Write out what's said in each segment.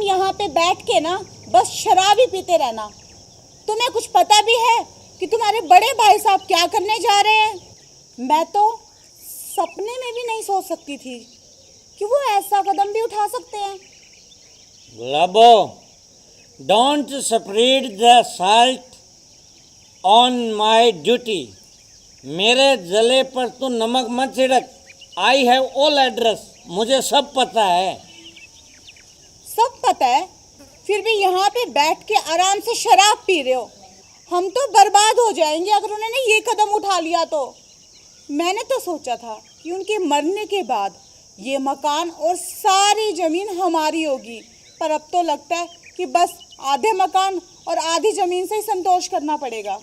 यहाँ पे बैठ के ना बस शराब ही पीते रहना। तुम्हें कुछ पता भी है कि तुम्हारे बड़े भाई साहब क्या करने जा रहे हैं? मैं तो सपने में भी नहीं सोच सकती थी कि वो ऐसा कदम भी उठा सकते हैं। Gulabo, don't spread the salt on my duty. मेरे जले पर तू नमक मत छिड़क। आई हैव ऑल एड्रेस, मुझे सब पता है। सब पता है, फिर भी यहाँ पे बैठ के आराम से शराब पी रहे हो। हम तो बर्बाद हो जाएंगे अगर उन्होंने ये कदम उठा लिया तो। मैंने तो सोचा था कि उनके मरने के बाद ये मकान और सारी ज़मीन हमारी होगी, पर अब तो लगता है कि बस आधे मकान और आधी ज़मीन से ही संतोष करना पड़ेगा।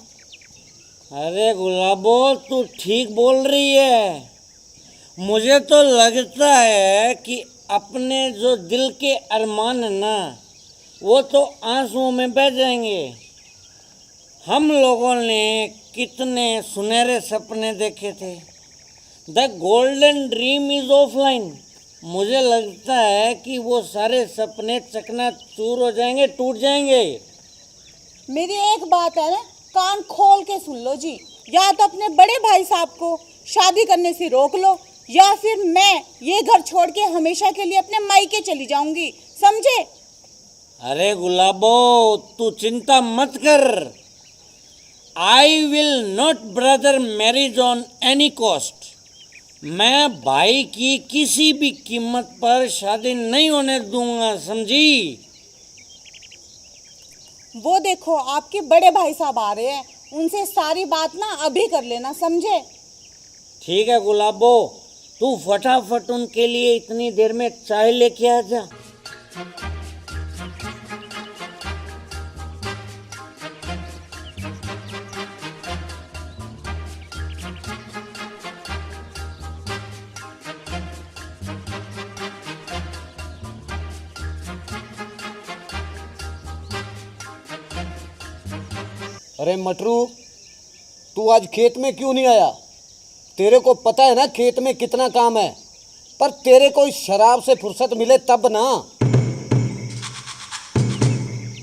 अरे गुलाबो, तू ठीक बोल रही है। मुझे तो लगता है कि अपने जो दिल के अरमान है ना, वो तो आंसुओं में बह जाएंगे। हम लोगों ने कितने सुनहरे सपने देखे थे। The golden dream is offline. मुझे लगता है कि वो सारे सपने चकनाचूर हो जाएंगे, टूट जाएंगे। मेरी एक बात है ना, कान खोल के सुन लो जी। या तो अपने बड़े भाई साहब को शादी करने से रोक लो, या फिर मैं ये घर छोड़ के हमेशा के लिए अपने मायके चली जाऊंगी, समझे? अरे गुलाबो, तू चिंता मत कर। I will not brother marriage on any cost. मैं भाई की किसी भी कीमत पर शादी नहीं होने दूंगा, समझी? वो देखो आपके बड़े भाई साहब आ रहे हैं, उनसे सारी बात ना अभी कर लेना, समझे? ठीक है गुलाबो, तू फटाफट उनके लिए इतनी देर में चाय लेके आ जा। अरे मटरू, तू आज खेत में क्यों नहीं आया? तेरे को पता है ना खेत में कितना काम है, पर तेरे को इस शराब से फुर्सत मिले तब ना।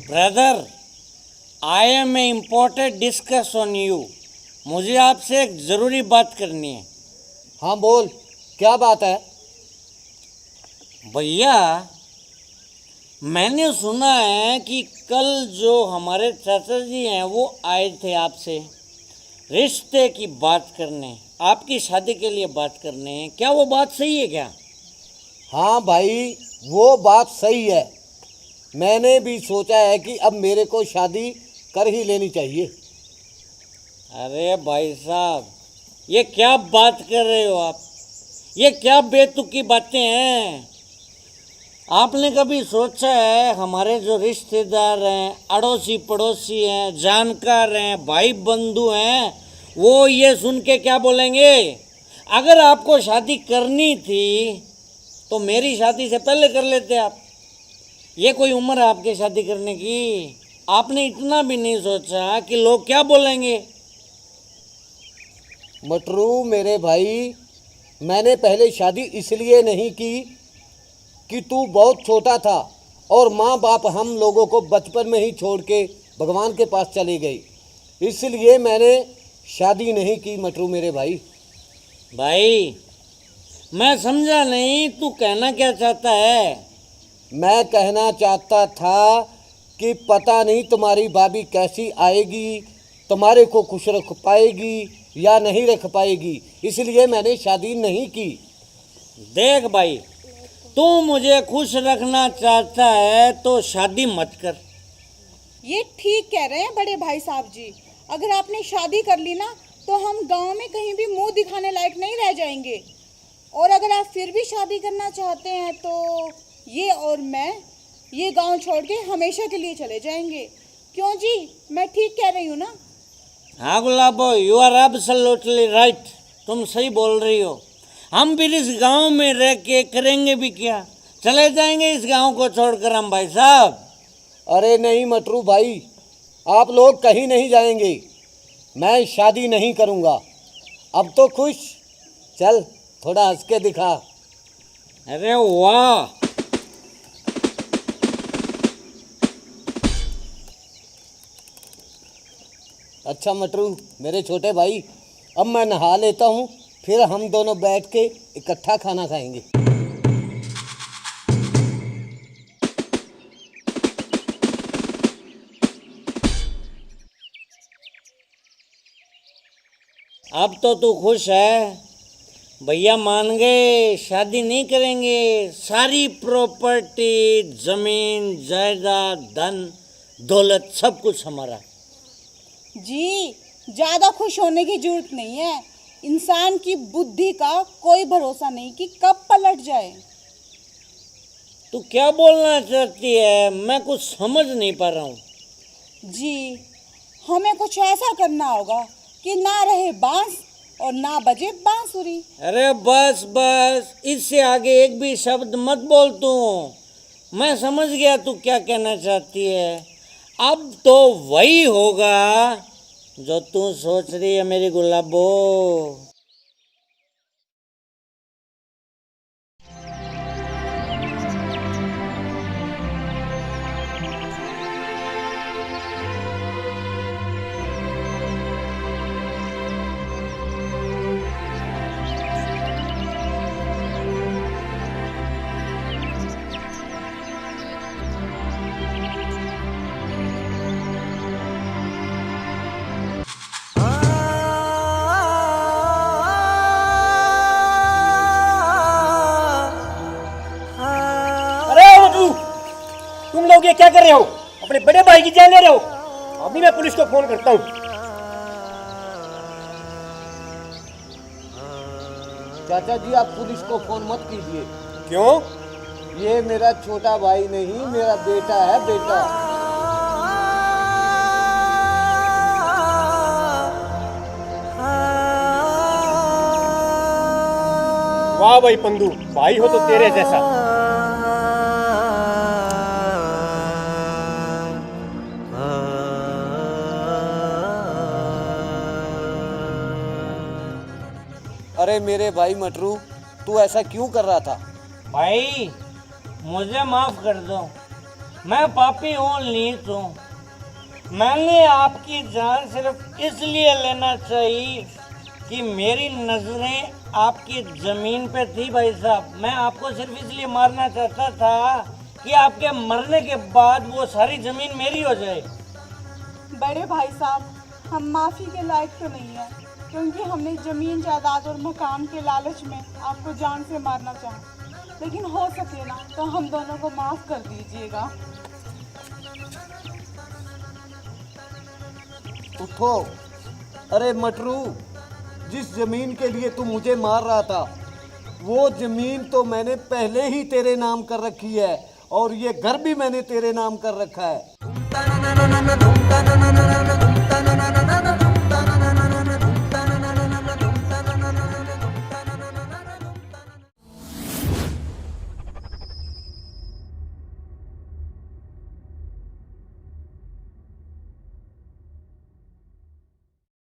Brother, I am a important discuss on you. मुझे आपसे एक ज़रूरी बात करनी है। हाँ बोल, क्या बात है? भैया, मैंने सुना है कि कल जो हमारे चाचा जी हैं वो आए थे आपसे रिश्ते की बात करने, आपकी शादी के लिए बात करने। क्या वो बात सही है क्या? हाँ भाई, वो बात सही है। मैंने भी सोचा है कि अब मेरे को शादी कर ही लेनी चाहिए। अरे भाई साहब, ये क्या बात कर रहे हो आप? ये क्या बेतुकी बातें हैं? आपने कभी सोचा है हमारे जो रिश्तेदार हैं, अड़ोसी पड़ोसी हैं, जानकार हैं, भाई बंधु हैं, वो ये सुन के क्या बोलेंगे? अगर आपको शादी करनी थी तो मेरी शादी से पहले कर लेते आप। ये कोई उम्र है आपके शादी करने की? आपने इतना भी नहीं सोचा कि लोग क्या बोलेंगे? मटरू मेरे भाई, मैंने पहले शादी इसलिए नहीं की कि तू बहुत छोटा था और माँ बाप हम लोगों को बचपन में ही छोड़ के भगवान के पास चली गई, इसलिए मैंने शादी नहीं की मटरू मेरे भाई। भाई, मैं समझा नहीं, तू कहना क्या चाहता है? मैं कहना चाहता था कि पता नहीं तुम्हारी भाभी कैसी आएगी, तुम्हारे को खुश रख पाएगी या नहीं रख पाएगी, इसलिए मैंने शादी नहीं की। देख भाई, तू मुझे खुश रखना चाहता है तो शादी मत कर। ये ठीक कह रहे हैं बड़े भाई साहब जी। अगर आपने शादी कर ली ना तो हम गांव में कहीं भी मुंह दिखाने लायक नहीं रह जाएंगे। और अगर आप फिर भी शादी करना चाहते हैं तो ये और मैं ये गांव छोड़ के हमेशा के लिए चले जाएंगे। क्यों जी, मैं ठीक कह रही हूँ ना? हाँ गुलाबो, यू आर एब्सोल्युटली राइट। तुम सही बोल रही हो। हम फिर इस गांव में रह के करेंगे भी क्या? चले जाएंगे इस गांव को छोड़कर हम भाई साहब। अरे नहीं मटरू भाई, आप लोग कहीं नहीं जाएंगे। मैं शादी नहीं करूँगा। अब तो खुश, चल थोड़ा हंस के दिखा। अरे वाह, अच्छा मटरू मेरे छोटे भाई, अब मैं नहा लेता हूँ, फिर हम दोनों बैठ के इकट्ठा खाना खाएंगे। अब तो तू खुश है? भैया मान गए, शादी नहीं करेंगे, सारी प्रॉपर्टी, जमीन जायदाद, धन दौलत सब कुछ हमारा। जी ज़्यादा खुश होने की जरूरत नहीं है। इंसान की बुद्धि का कोई भरोसा नहीं कि कब पलट जाए। तू क्या बोलना चाहती है? मैं कुछ समझ नहीं पा रहा हूँ। जी हमें कुछ ऐसा करना होगा कि ना रहे बांस और ना बजे बांसुरी। अरे बस बस, इससे आगे एक भी शब्द मत बोल तू। मैं समझ गया तू क्या कहना चाहती है। अब तो वही होगा जो तू सोच रही है मेरी गुलाबो। अरे मधु, तुम लोग ये क्या कर रहे हो? अपने बड़े भाई की जान ले रहे हो? अभी मैं पुलिस को फोन करता हूँ। चाचा जी आप पुलिस को फोन मत कीजिए। क्यों? ये मेरा छोटा भाई नहीं, मेरा बेटा है, बेटा। वाह भाई पंदू, भाई हो तो तेरे जैसा। अरे मेरे भाई मटरू, तू ऐसा क्यों कर रहा था? भाई मुझे माफ कर दो, मैं पापी हूँ, नीच हूँ। मैंने आपकी जान सिर्फ इसलिए लेना चाहिए कि मेरी नजरें आपकी जमीन पे थी भाई साहब। मैं आपको सिर्फ इसलिए मारना चाहता था कि आपके मरने के बाद वो सारी जमीन मेरी हो जाए। बड़े भाई साहब, हम माफ़ी के लायक तो नहीं है, क्योंकि हमने ज़मीन जायदाद और मकान के लालच में आपको जान से मारना चाहा। लेकिन हो सके ना तो हम दोनों को माफ़ कर दीजिएगा। उठो। अरे मटरू, जिस जमीन के लिए तू मुझे मार रहा था, वो जमीन तो मैंने पहले ही तेरे नाम कर रखी है, और ये घर भी मैंने तेरे नाम कर रखा है।